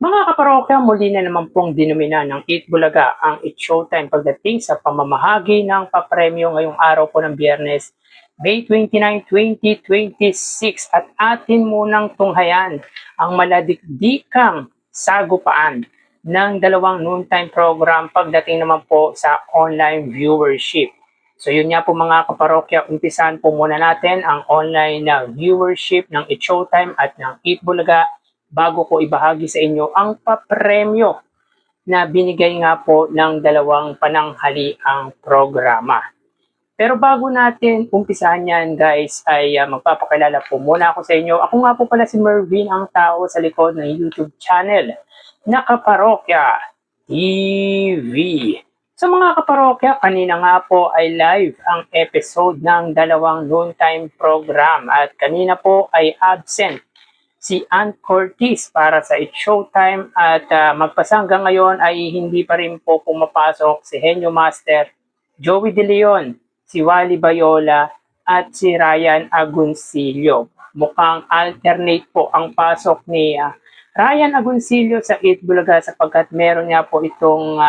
Mga kaparokya, muli na naman pong dinumina ng Eat Bulaga ang Eat Showtime pagdating sa pamamahagi ng papremyo ngayong araw po ng Biyernes, May 29, 2026 at atin munang tunghayan ang maladikdikang sagupaan ng dalawang noontime program pagdating naman po sa online viewership. So yun nga po mga kaparokya, umpisahan po muna natin ang online na viewership ng Eat Showtime at ng Eat Bulaga bago ko ibahagi sa inyo ang papremyo na binigay nga po ng dalawang pananghaliang programa. Pero bago natin umpisahan yan guys ay magpapakilala po muna ako sa inyo. Ako nga po pala si Mervin, ang tao sa likod ng YouTube channel na Kaparokya TV. Sa mga kaparokya, kanina nga po ay live ang episode ng dalawang noontime program at kanina po ay absent si Ann Curtis para sa It's Showtime at magpasanggang ngayon ay hindi pa rin po pumapasok si Henyo Master, Joey De Leon, si Wally Bayola at si Ryan Agoncillo. Mukhang alternate po ang pasok ni Ryan Agoncillo sa Eat Bulaga sapagkat meron nga po itong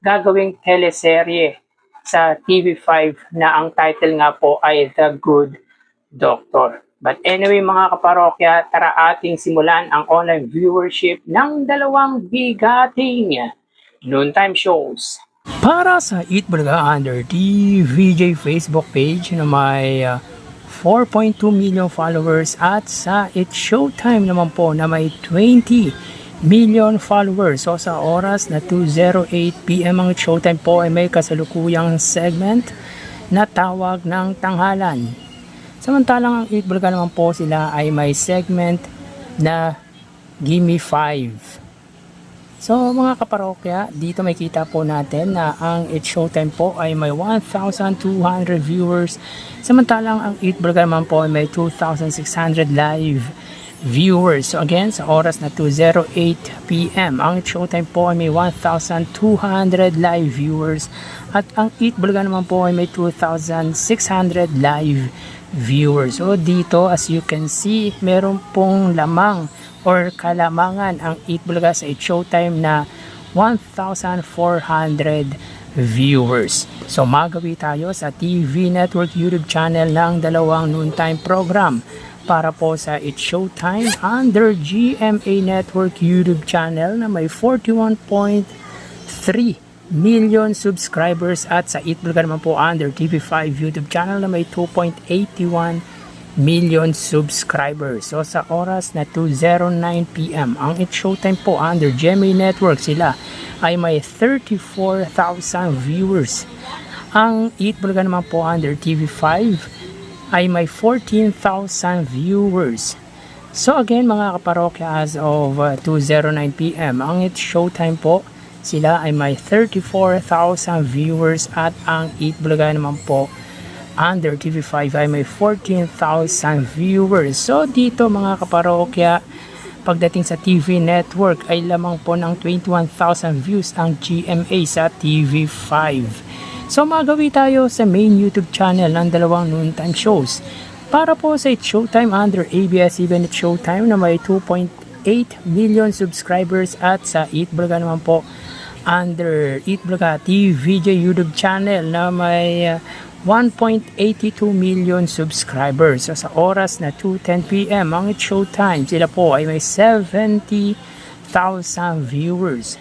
gagawing teleserye sa TV5 na ang title nga po ay The Good Doctor. But anyway mga kaparokya, tara ating simulan ang online viewership ng dalawang bigating noontime shows. Para sa Eat Bulaga under TVJ Facebook page na may 4.2 million followers at sa It's Showtime naman po na may 20 million followers. So sa oras na 2:08 PM ang Showtime po ay may kasalukuyang segment na tawag ng tanghalan. Samantalang ang Eat Bulaga naman po sila ay may segment na Gimme 5. So mga kaparokya, dito may kita po natin na ang It's Showtime po ay may 1,200 viewers. Samantalang ang Eat Bulaga naman po ay may 2,600 live viewers. So again, sa oras na 2:08 PM, ang It's Showtime po ay may 1,200 live viewers at ang Eat Bulaga naman po ay may 2,600 live viewers. So dito as you can see, meron pong lamang or kalamangan ang Eat Bulaga sa It's Showtime na 1,400 viewers. So magawi tayo sa TV Network YouTube channel ng dalawang noontime program para po sa It's Showtime under GMA Network YouTube channel na may 41.3 million subscribers at sa Eat Bulaga naman po under TV5 YouTube channel na may 2.81 million subscribers. So sa oras na 2:09 PM ang It's Showtime po under GMA Network sila ay may 34,000 viewers. Ang Eat Bulaga naman po under TV5 ay may 14,000 viewers. So again mga kaparokya, as of 2:09 PM ang It's Showtime po sila ay may 34,000 viewers at ang Eat Bulaga naman po under TV5 ay may 14,000 viewers. So dito mga kaparokya, pagdating sa TV network ay lamang po ng 21,000 views ang GMA sa TV5. So magawi tayo sa main YouTube channel ng dalawang noontime shows. Para po sa It's Showtime under ABS-CBN It's Showtime na may 2.8 million subscribers at sa Eat Bulaga naman po under Eat Bulaga TVJ YouTube channel na may 1.82 million subscribers. So, sa oras na 2:10 PM ang It's Showtime sila po ay may 70,000 viewers.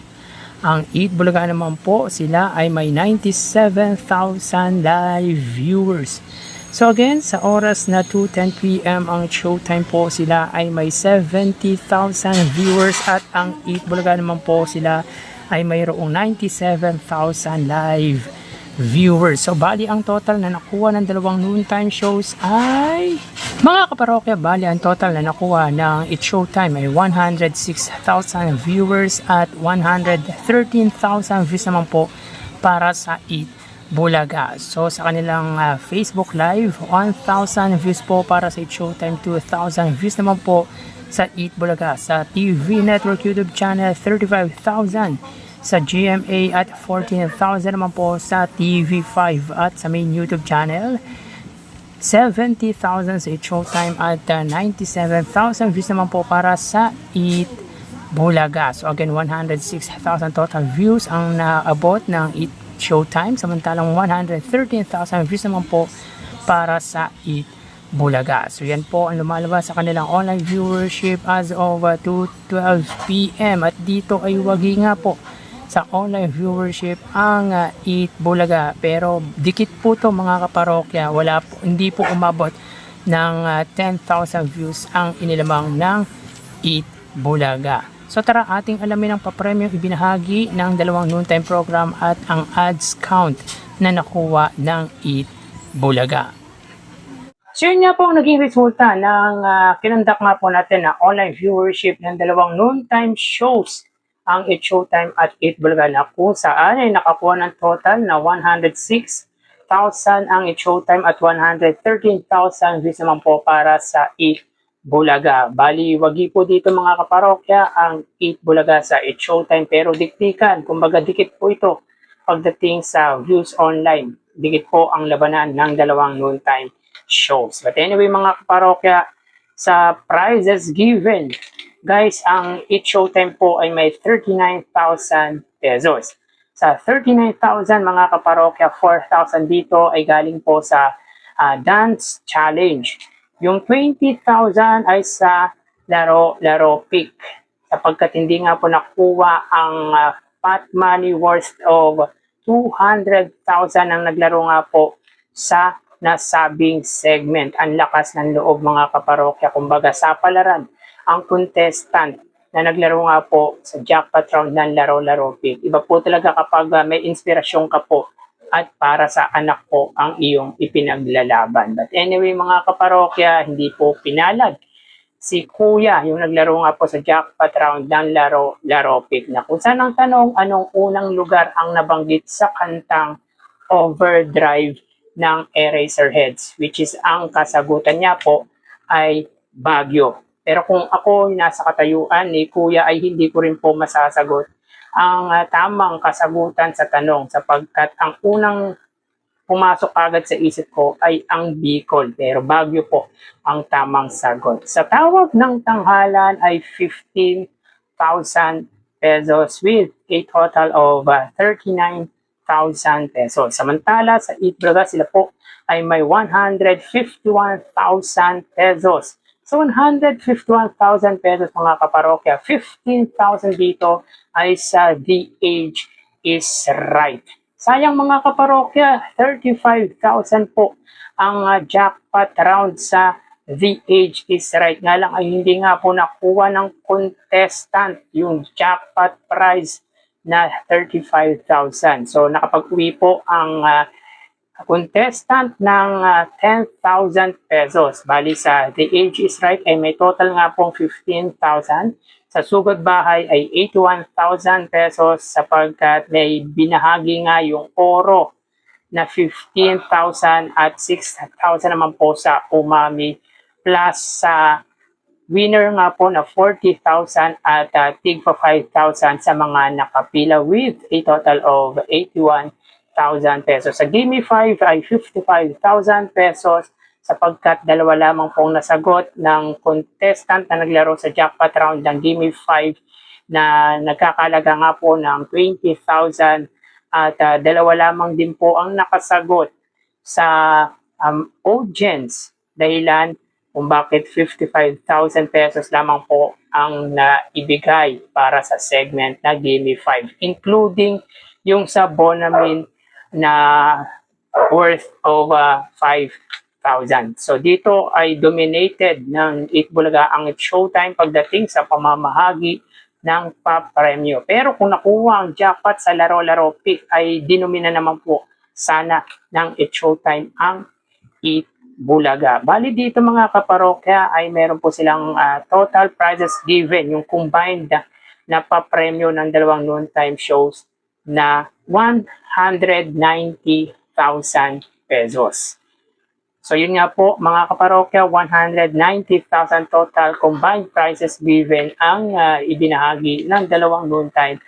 Ang Eat Bulaga naman po sila ay may 97,000 live viewers. So again, sa oras na 2:10 PM ang It's Showtime po sila ay may 70,000 viewers at ang Eat Bulaga naman po sila ay mayroong 97,000 live viewers. So bali ang total na nakuha ng dalawang noontime shows ay mga kaparokya, bali ang total na nakuha ng It's Showtime ay 106,000 viewers at 113,000 views naman po para sa Eat Bulaga. So sa kanilang Facebook Live, 1,000 views po para sa It's Showtime, 2,000 views naman po sa Eat Bulaga. Sa TV Network YouTube channel, 35,000 sa GMA at 14,000 naman po sa TV5 at sa main YouTube channel, 70,000 sa It's Showtime at 97,000 views naman po para sa Eat Bulaga. So again, 106,000 total views ang naabot ng Eat Showtime, samantalang 113,000 views naman po para sa Eat Bulaga. So yan po ang lumalabas sa kanilang online viewership as of 2:12 PM. At dito ay wagi nga po sa online viewership ang Eat Bulaga. Pero dikit po to mga kaparokya. Hindi po umabot ng 10,000 views ang inilamang ng Eat Bulaga. So tara, ating alamin ang papremyong ibinahagi ng dalawang noontime program at ang ads count na nakuha ng Eat Bulaga. So yun nga po ang naging resulta ng kinandak nga po natin na online viewership ng dalawang noontime shows, ang Eat Showtime at Eat Bulaga, na kung saan ay nakakuha ng total na 106,000 ang Eat Showtime at 113,000 views naman po para sa Eat Bulaga. Bali, wagi po dito mga kaparokya ang Eat Bulaga sa Eat Showtime, pero diktikan, kumbaga dikit po ito pagdating sa views online. Dikit po ang labanan ng dalawang noontime shows. But anyway mga kaparokya, sa prizes given, guys, ang Eat Showtime po ay may 39,000 pesos. Sa 39,000 mga kaparokya, 4,000 dito ay galing po sa dance challenge. Yung 20,000 ay sa laro pick, sapagkat hindi nga po nakuha ang pot money worth of 200,000 ang naglaro nga po sa nasabing segment. Ang lakas ng loob mga kaparokya, kumbaga sa palaran ang contestant na naglaro nga po sa jackpot round ng laro pick. Iba po talaga kapag may inspirasyon ka po at para sa anak ko ang iyong ipinaglalaban. But anyway mga kaparokya, hindi po pinalad si Kuya, yung naglaro nga po sa jackpot round ng laro pick, na kung saan ang tanong, anong unang lugar ang nabanggit sa kantang Overdrive ng Eraserheads, which is ang kasagutan niya po ay Baguio. Pero kung ako nasa katayuan ni Kuya ay hindi ko rin po masasagot ang tamang kasagutan sa tanong, sapagkat ang unang pumasok agad sa isip ko ay ang Bicol, pero Baguio po ang tamang sagot. Sa tawag ng tanghalan ay 15,000 pesos with a total of 39,000 pesos. Samantala sa Eat Bulaga, sila po ay may 151,000 pesos. So 151,000 pesos mga kaparokya, 15,000 dito ay sa The Age is Right. Sayang mga kaparokya, 35,000 po ang jackpot round sa The Age is Right. Nga lang ay hindi nga po nakuha ng contestant yung jackpot prize na 35,000. So nakapag-uwi po ang contestant ng 10,000 pesos. Bali sa The Age is Right ay may total nga pong 15,000. Sa sugod bahay ay 81,000 pesos, sapagkat may binahagi nga yung oro na 15,000 at 6,000 naman po sa umami, plus sa winner nga po na 40,000 at tigpa 5,000 sa mga nakapila, with a total of 81,000 pesos. Sa Gimme 5 ay 55,000 pesos, sapagkat dalawa lamang pong nasagot ng contestant na naglaro sa jackpot round ng Gimme 5 na nagkakalaga nga po ng 20,000, at dalawa lamang din po ang nakasagot sa audience, dahilan kung bakit 55,000 pesos lamang po ang naibigay para sa segment na Gimme 5, including yung sa Bonamin na worth of 5,000. So dito ay dominated ng Eat Bulaga ang Eat Showtime pagdating sa pamamahagi ng papremyo. Pero kung nakuha ang jackpot sa laro pick ay dinomina naman po sana ng Eat Showtime ang Eat Bulaga. Bali dito mga kaparokya ay meron po silang total prizes given, yung combined na papremyo ng dalawang noontime shows na 190,000 pesos. So yun nga po mga kaparokya, 190,000 total combined prizes given ang ibinahagi ng dalawang noontime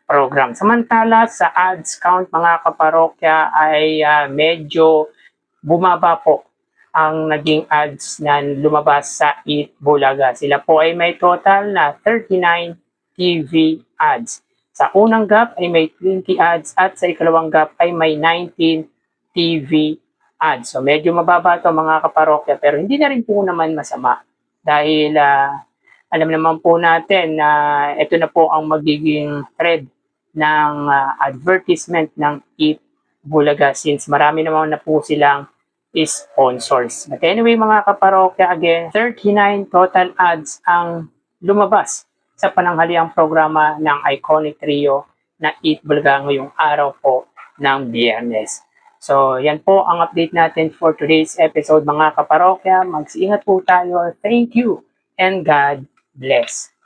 program. Samantala sa ads count mga kaparokya ay medyo bumaba po ang naging ads na lumabas sa Eat Bulaga. Sila po ay may total na 39 TV ads. Sa unang gap ay may 20 ads at sa ikalawang gap ay may 19 TV ads. So medyo mababa ito mga kaparokya pero hindi na rin po naman masama dahil alam naman po natin na ito na po ang magiging thread ng advertisement ng Eat Bulaga since marami naman na po silang sponsors. But anyway mga kaparokya, again, 39 total ads ang lumabas sa pananghaliang programa ng iconic trio na Eat Bulaga ngayong araw po ng Biyernes. So yan po ang update natin for today's episode mga kaparokya. Mag-iingat po tayo. Thank you and God bless.